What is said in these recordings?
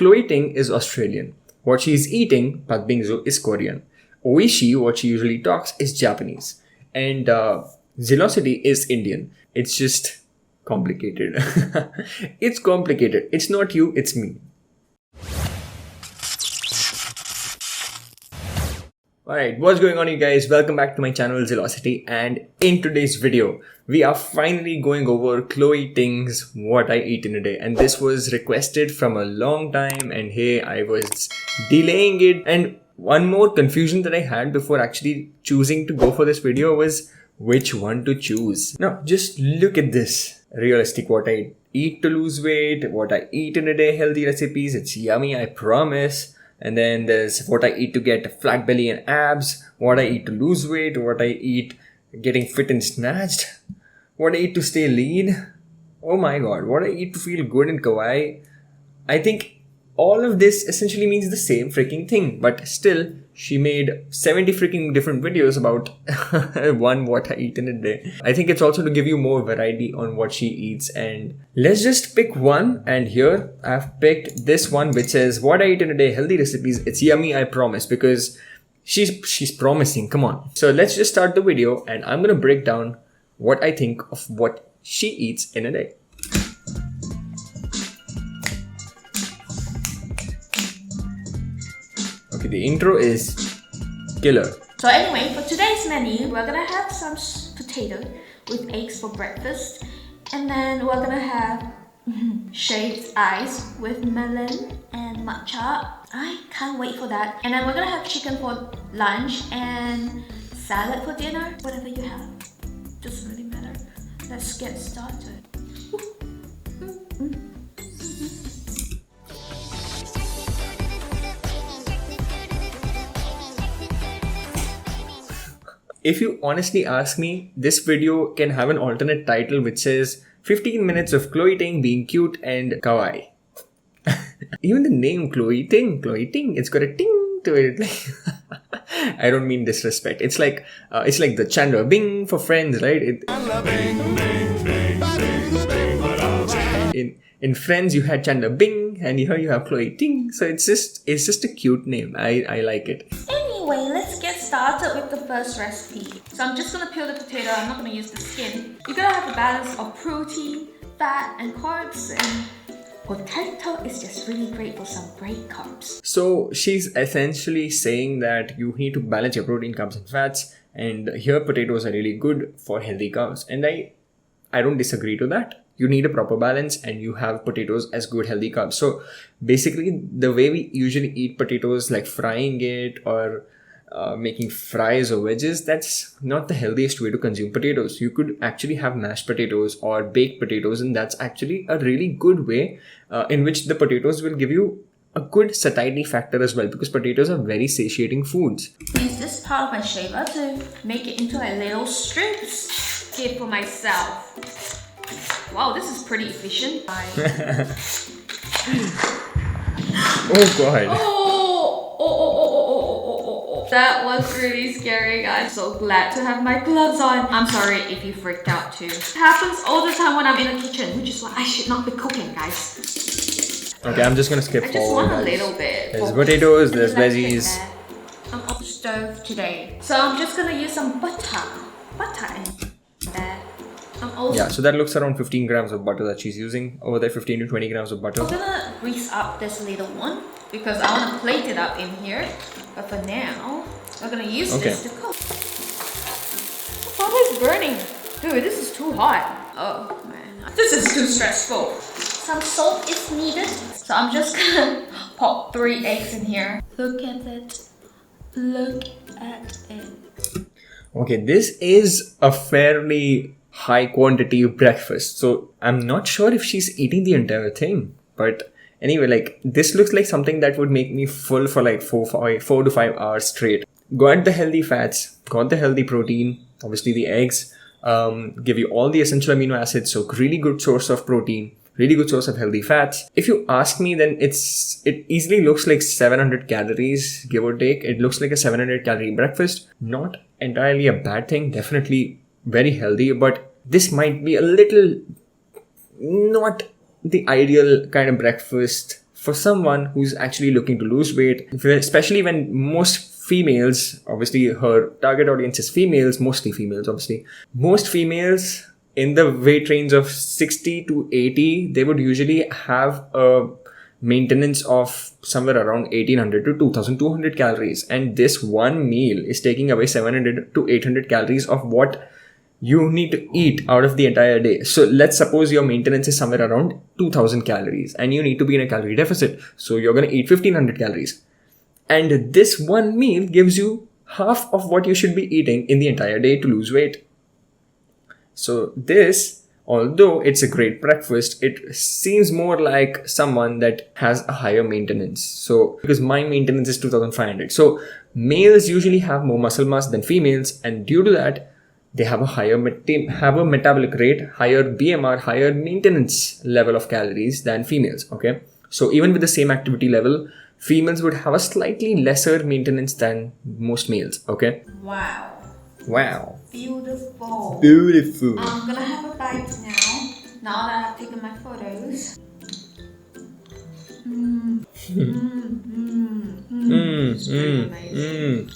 Chloe Ting is Australian. What she's eating, Pat Bingzo, is Korean. Oishi, what she usually talks, is Japanese. And Zealocity is Indian. It's just complicated. It's complicated. It's not you, it's me. Alright, what's going on, you guys? Welcome back to my channel Zealocity, and in today's video we are finally going over Chloe Ting's What I Eat in a Day, and this was requested from a long time, and hey, I was delaying it. And one more confusion that I had before actually choosing to go for this video was which one to choose. Now just look at this. Realistic, what I eat to lose weight, what I eat in a day, healthy recipes, it's yummy, I promise. And then there's what I eat to get a flat belly and abs, what I eat to lose weight, what I eat getting fit and snatched, what I eat to stay lean. Oh my god, what I eat to feel good and kawaii. I think all of this essentially means the same freaking thing, but still, she made 70 freaking different videos about one what I eat in a day. I think it's also to give you more variety on what she eats, and let's just pick one. And here I've picked this one which says what I eat in a day, healthy recipes. It's yummy, I promise, because she's promising. Come on. So let's just start the video, and I'm gonna break down what I think of what she eats in a day. Okay, the intro is killer. So anyway, for today's menu, we're gonna have some potato with eggs for breakfast, and then we're gonna have shaved ice with melon and matcha. I can't wait for that. And then we're gonna have chicken for lunch and salad for dinner. Whatever you have, doesn't really matter. Let's get started. If you honestly ask me, this video can have an alternate title which says 15 minutes of Chloe Ting being cute and kawaii. Even the name Chloe Ting, it's got a ting to it. I don't mean disrespect. It's like the Chandler Bing for Friends, right? In Friends you had Chandler Bing, and here you have Chloe Ting. So it's just a cute name. I like it. Anyway, let's get started with the first recipe. So I'm just gonna peel the potato. I'm not gonna use the skin. You're gonna have a balance of protein, fat, and carbs, and potato is just really great for some great carbs. So she's essentially saying that you need to balance your protein, carbs, and fats, and here potatoes are really good for healthy carbs. And I don't disagree to that. You need a proper balance, and you have potatoes as good healthy carbs. So basically the way we usually eat potatoes, like frying it or making fries or wedges, that's not the healthiest way to consume potatoes. You could actually have mashed potatoes or baked potatoes, and that's actually a really good way in which the potatoes will give you a good satiety factor as well, because potatoes are very satiating foods. Use this part of my shaver to make it into like little strips. Give for myself. Wow, this is pretty efficient. Oh god. That was really scary, guys. So glad to have my gloves on. I'm sorry if you freaked out too. It happens all the time when I'm in the kitchen, which is why I should not be cooking, guys. Okay, I'm just gonna skip I just forward. want a little bit. There's potatoes, there's veggies. I'm off the stove today. So I'm just gonna use some butter. Butter in there. Yeah, so that looks around 15 grams of butter that she's using. Over there, 15 to 20 grams of butter. I'm gonna grease up this little one because I want to plate it up in here. But for now, we're gonna use this to cook. The fire is burning. Dude, this is too hot. Oh man, this is too stressful. Some salt is needed. So I'm just gonna pop 3 eggs in here. Look at it. Look at it. Okay, this is a fairly high quantity breakfast, so I'm not sure if she's eating the entire thing, but anyway, like this looks like something that would make me full for like 4 to 5 hours straight. Got the healthy fats, got the healthy protein, obviously the eggs give you all the essential amino acids, so really good source of protein, really good source of healthy fats. If you ask me, then it easily looks like 700 calories, give or take. It looks like a 700 calorie breakfast. Not entirely a bad thing, definitely very healthy, but this might be a little not the ideal kind of breakfast for someone who's actually looking to lose weight, especially when most females, obviously her target audience is females, mostly females, obviously. Most females in the weight range of 60 to 80, they would usually have a maintenance of somewhere around 1800 to 2200 calories. And this one meal is taking away 700 to 800 calories of what you need to eat out of the entire day. So let's suppose your maintenance is somewhere around 2000 calories and you need to be in a calorie deficit. So you're going to eat 1500 calories. And this one meal gives you half of what you should be eating in the entire day to lose weight. So this, although it's a great breakfast, it seems more like someone that has a higher maintenance. So because my maintenance is 2500. So males usually have more muscle mass than females, and due to that, they have a higher metabolic rate, higher BMR, higher maintenance level of calories than females. Okay. So even with the same activity level, females would have a slightly lesser maintenance than most males. Okay. Wow. Wow. Beautiful. Beautiful. I'm gonna have a bite now that I've taken my photos. It's pretty amazing.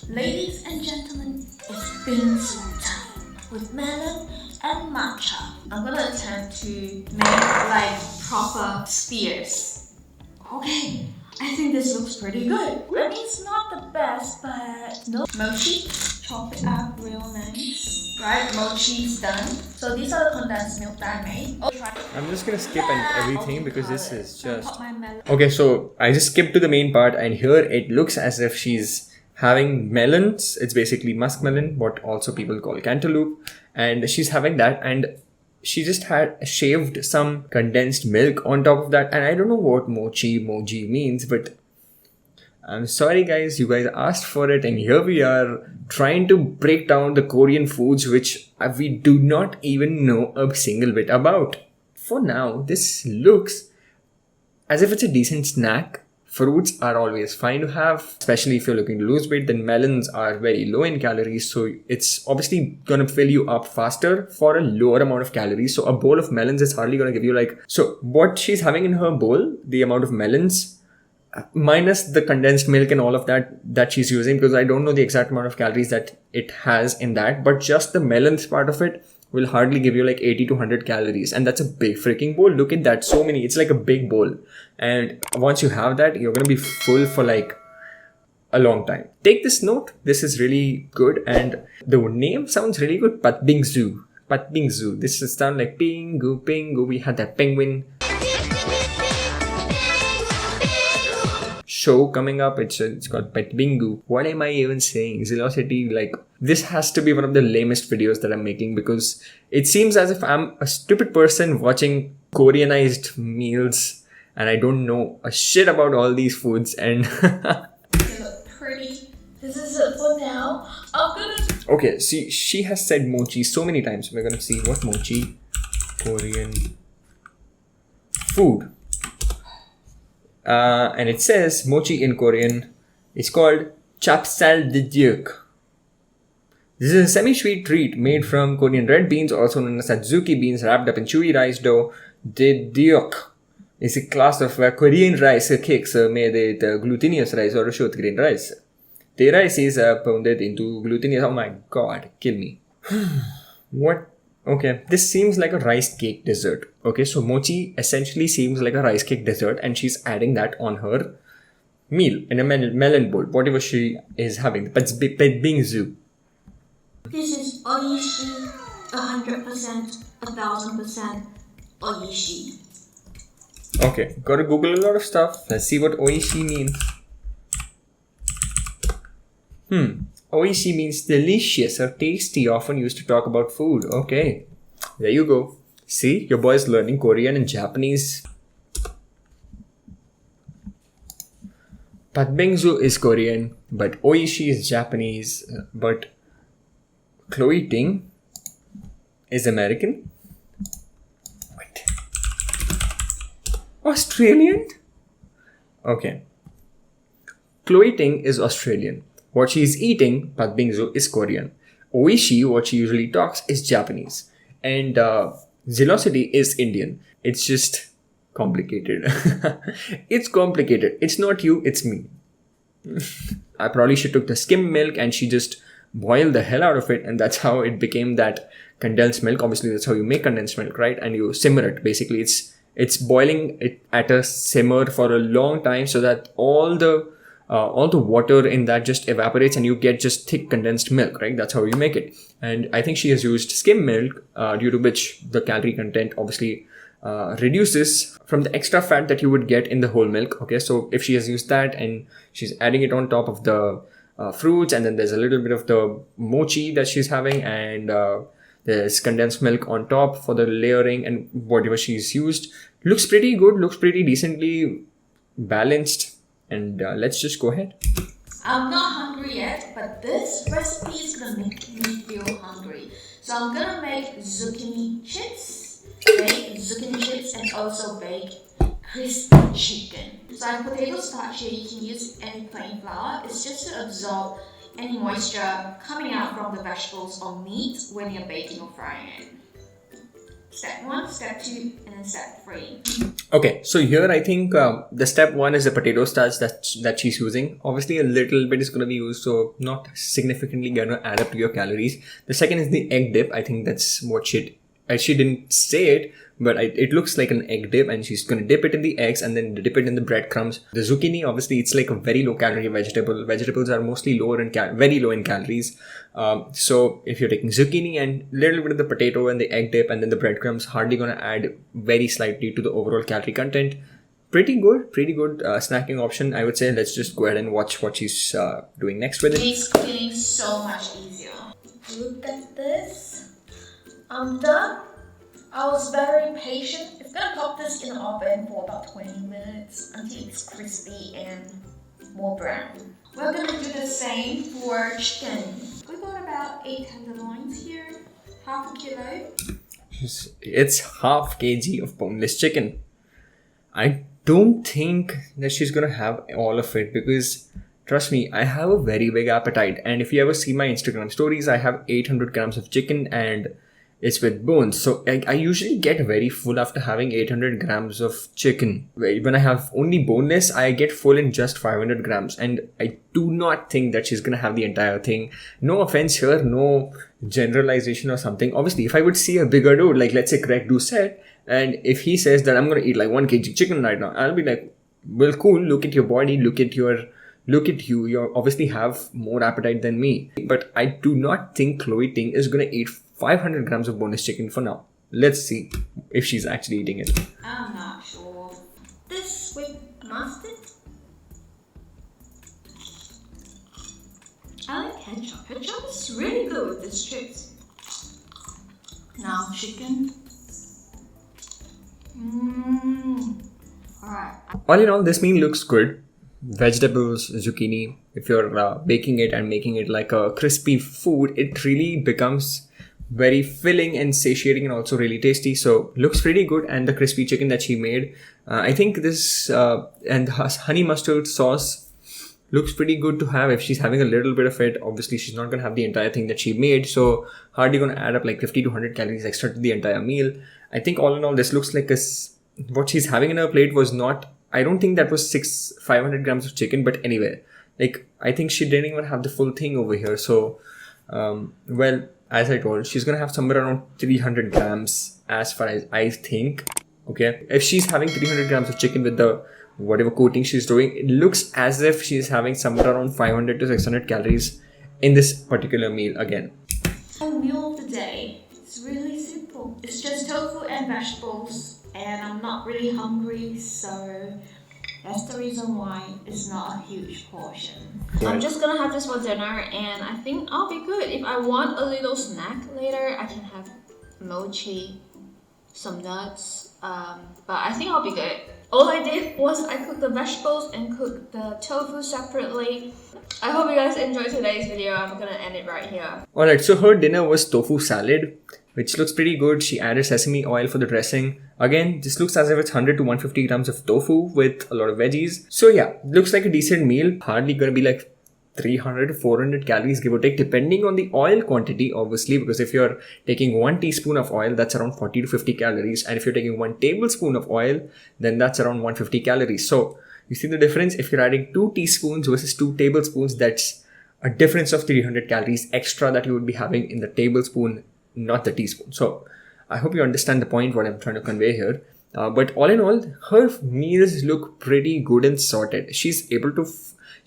Ladies and gentlemen, it's bingsu time with melon and matcha. I'm gonna attempt to make like proper spears. Okay, I think this looks pretty good. I mean, it's not the best, but no. Mochi, chop it up real nice. Right, mochi's done. So these are the condensed milk that I made. I'm just gonna skip everything because this is just... Okay, so I just skipped to the main part, and here it looks as if she's having melons. It's basically muskmelon, what also people call cantaloupe, and she's having that, and she just had shaved some condensed milk on top of that. And I don't know what mochi means, but I'm sorry guys, you guys asked for it, and here we are trying to break down the Korean foods which we do not even know a single bit about. For now, this looks as if it's a decent snack. Fruits are always fine to have, especially if you're looking to lose weight. Then melons are very low in calories, so it's obviously going to fill you up faster for a lower amount of calories. So a bowl of melons is hardly going to give you like... So what she's having in her bowl, the amount of melons, minus the condensed milk and all of that she's using, because I don't know the exact amount of calories that it has in that, but just the melons part of it will hardly give you like 80 to 100 calories. And that's a big freaking bowl. Look at that. So many. It's like a big bowl. And once you have that, you're going to be full for like a long time. Take this note. This is really good. And the name sounds really good. Patbingsu. Patbingsu. This is sound like pingu, pingu. We had that penguin show coming up. It's called Patbingu. What am I even saying? Zealocity, like, this has to be one of the lamest videos that I'm making, because it seems as if I'm a stupid person watching Koreanized meals and I don't know a shit about all these foods. And they look pretty. This is it for now. I'm gonna... Okay, see, she has said mochi so many times. We're gonna see what mochi, Korean food. And it says mochi in Korean is called chapsaldeok. This is a semi-sweet treat made from Korean red beans, also known as adzuki beans, wrapped up in chewy rice dough. Deok is a class of Korean rice cakes made with glutinous rice or short grain rice. The rice is pounded into glutinous... Oh my god, kill me. What? Okay, this seems like a rice cake dessert. Okay, so mochi essentially seems like a rice cake dessert, and she's adding that on her meal in a melon bowl, whatever she is having. Patbingsu. This is oishi, 100%, 1000% oishi. Okay, gotta Google a lot of stuff. Let's see what oishi means. Oishi means delicious or tasty, often used to talk about food. Okay, there you go. See, your boy is learning Korean and Japanese. Patbingsu is Korean, but oishi is Japanese, but Chloe Ting is American. What? Australian? Okay. Chloe Ting is Australian. What she is eating, patbingsu, is Korean. Oishi, what she usually talks, is Japanese. And Zealocity is Indian. It's just complicated. It's complicated. It's not you, it's me. I probably should took the skim milk and she just boiled the hell out of it, and that's how it became that condensed milk. Obviously, that's how you make condensed milk, right? And you simmer it. Basically, it's boiling it at a simmer for a long time so that all the water in that just evaporates and you get just thick condensed milk, right? That's how you make it. And I think she has used skim milk, due to which the calorie content obviously reduces from the extra fat that you would get in the whole milk. Okay, so if she has used that and she's adding it on top of the fruits, and then there's a little bit of the mochi that she's having, and there's condensed milk on top for the layering, and whatever she's used looks pretty good, looks pretty decently balanced. And let's just go ahead. I'm not hungry yet, but this recipe is gonna make me feel hungry. So I'm gonna make zucchini chips, and also bake crispy chicken. So I have potato starch here. You can use any plain flour. It's just to absorb any moisture coming out from the vegetables or meat when you're baking or frying it. Step 1, step 2, and then step 3. Okay, so here I think the step 1 is the potato starch that she's using. Obviously, a little bit is going to be used, so not significantly going to add up to your calories. The second is the egg dip. I think that's what she didn't say it, but it looks like an egg dip, and she's going to dip it in the eggs and then dip it in the breadcrumbs. The zucchini, obviously, it's like a very low calorie vegetable. Vegetables are mostly very low in calories. So if you're taking zucchini and a little bit of the potato and the egg dip and then the breadcrumbs, hardly going to add very slightly to the overall calorie content. Pretty good snacking option, I would say. Let's just go ahead and watch what she's doing next with it. Makes cooking so much easier. Look at this. I'm done. I was very patient. It's gonna pop this in the oven for about 20 minutes until it's crispy and more brown. We're gonna do the same for chicken. We got about 800 tenderloins here, half a kilo. It's half kg of boneless chicken. I don't think that she's gonna have all of it because, trust me, I have a very big appetite. And if you ever see my Instagram stories, I have 800 grams of chicken and it's with bones. So I usually get very full after having 800 grams of chicken. When I have only boneless, I get full in just 500 grams. And I do not think that she's going to have the entire thing. No offense here, no generalization or something. Obviously, if I would see a bigger dude, like let's say Craig Doucette, and if he says that I'm going to eat like 1 kg chicken right now, I'll be like, well, cool, look at your body, look at you. You obviously have more appetite than me. But I do not think Chloe Ting is going to eat 500 grams of boneless chicken for now. Let's see if she's actually eating it. I'm not sure. This with mustard? I like ketchup. Ketchup is really good with these chips. Now chicken. Alright. All in all, this meal looks good. Vegetables, zucchini, if you're baking it and making it like a crispy food, it really becomes very filling and satiating and also really tasty. So looks pretty good. And the crispy chicken that she made, I think this and honey mustard sauce looks pretty good to have. If she's having a little bit of it, obviously she's not going to have the entire thing that she made, so hardly going to add up like 50 to 100 calories extra to the entire meal. I think all in all, this looks like what she's having in her plate was not, I don't think that was 500 grams of chicken, but anyway, like I think she didn't even have the full thing over here. So well, as I told, she's gonna have somewhere around 300 grams as far as I think. Okay, if she's having 300 grams of chicken with the whatever coating she's doing, it looks as if she's having somewhere around 500 to 600 calories in this particular meal again. The meal of the day, it's really simple. It's just tofu and vegetables, and I'm not really hungry, so that's the reason why it's not a huge portion. Right. I'm just gonna have this for dinner, and I think I'll be good. If I want a little snack later, I can have mochi, some nuts, but I think I'll be good. All I did was I cooked the vegetables and cooked the tofu separately. I hope you guys enjoyed today's video. I'm gonna end it right here. Alright, so her dinner was tofu salad, which looks pretty good. She added sesame oil for the dressing. Again, this looks as if it's 100 to 150 grams of tofu with a lot of veggies. So yeah, looks like a decent meal. Hardly gonna be like 300 to 400 calories, give or take, depending on the oil quantity, obviously, because if you're taking 1 teaspoon of oil, that's around 40 to 50 calories. And if you're taking 1 tablespoon of oil, then that's around 150 calories. So you see the difference? If you're adding 2 teaspoons versus 2 tablespoons, that's a difference of 300 calories extra that you would be having in the tablespoon, not the teaspoon. So I hope you understand the point, what I'm trying to convey here. But all in all, her meals look pretty good and sorted. She's able to,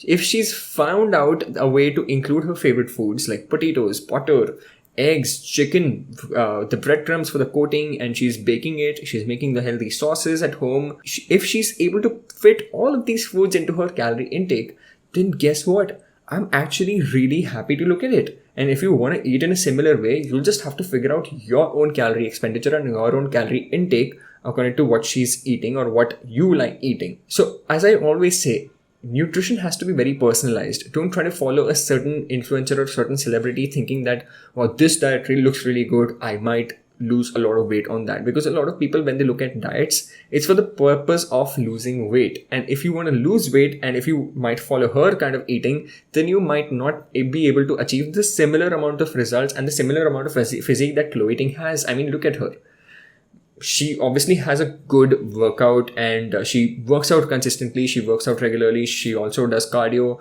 if she's found out a way to include her favorite foods like potatoes, butter, eggs, chicken, the breadcrumbs for the coating, and she's baking it, she's making the healthy sauces at home. If she's able to fit all of these foods into her calorie intake, then guess what? I'm actually really happy to look at it. And if you want to eat in a similar way, you'll just have to figure out your own calorie expenditure and your own calorie intake according to what she's eating or what you like eating. So as I always say, nutrition has to be very personalized. Don't try to follow a certain influencer or certain celebrity thinking that, well, this diet really looks really good, I might lose a lot of weight on that. Because a lot of people, when they look at diets, it's for the purpose of losing weight. And if you want to lose weight and if you might follow her kind of eating, then you might not be able to achieve the similar amount of results and the similar amount of physique that Chloe Ting has. I mean, look at her. She obviously has a good workout and she works out consistently. She works out regularly. She also does cardio.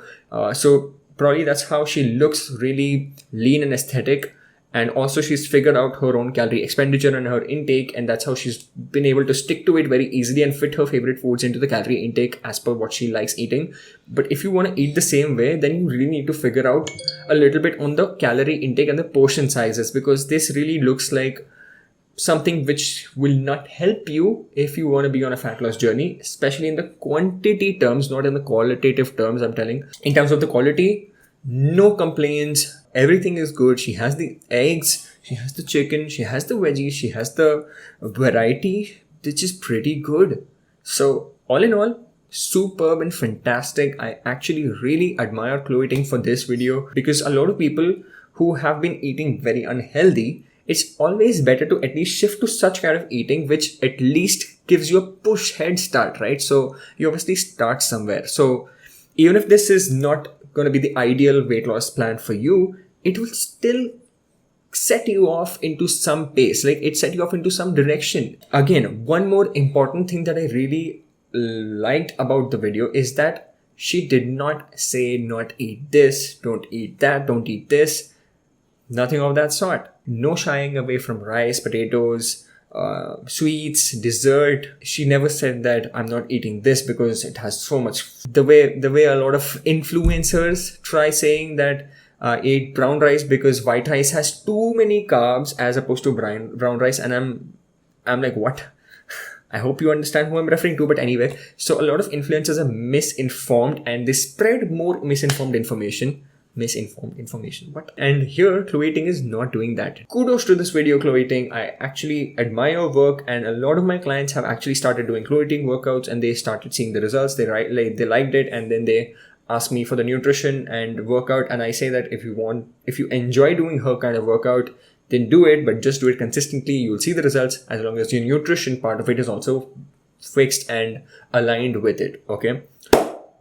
So probably that's how she looks really lean and aesthetic. And also she's figured out her own calorie expenditure and her intake. And that's how she's been able to stick to it very easily and fit her favorite foods into the calorie intake as per what she likes eating. But if you want to eat the same way, then you really need to figure out a little bit on the calorie intake and the portion sizes, because this really looks like something which will not help you if you want to be on a fat loss journey, especially in the quantity terms, not in the qualitative terms. I'm telling, in terms of the quality, no complaints, everything is good. She has the eggs, she has the chicken, she has the veggies, she has the variety, which is pretty good. So all in all, superb and fantastic. I actually really admire Chloe Ting for this video, because a lot of people who have been eating very unhealthy, it's always better to at least shift to such kind of eating, which at least gives you a push head start, right? So you obviously start somewhere. So even if this is not going to be the ideal weight loss plan for you, it will still set you off into some pace, like it set you off into some direction. Again, one more important thing that I really liked about the video is that she did not say not eat this, don't eat that, don't eat this. Nothing of that sort. No shying away from rice, potatoes, sweets, dessert. She never said that I'm not eating this because it has so much. The way a lot of influencers try saying that eat brown rice because white rice has too many carbs as opposed to brown rice, and I'm like, what? I hope you understand who I'm referring to. But anyway, so a lot of influencers are misinformed and they spread more misinformed information. But and here Chloe Ting is not doing that. Kudos to this video, Chloe Ting. I actually admire your work, and a lot of my clients have actually started doing Chloe Ting workouts and they started seeing the results. They liked it, and then they ask me for the nutrition and workout, and I say that if you enjoy doing her kind of workout, then do it, but just do it consistently. You'll see the results as long as your nutrition part of it is also fixed and aligned with it. Okay.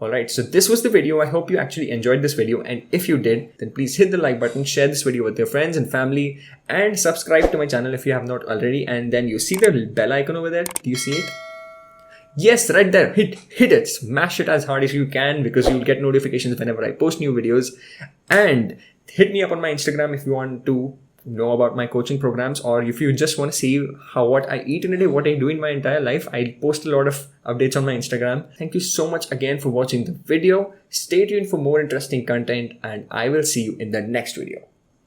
Alright, so this was the video. I hope you actually enjoyed this video, and if you did, then please hit the like button, share this video with your friends and family, and subscribe to my channel if you have not already. And then you see the bell icon over there. Do you see it? Yes, right there. Hit it. Smash it as hard as you can, because you'll get notifications whenever I post new videos. And hit me up on my Instagram if you want to know about my coaching programs, or if you just want to see what I eat in a day, what I do in my entire life. I post a lot of updates on my Instagram. Thank you so much again for watching the video. Stay tuned for more interesting content, and I will see you in the next video.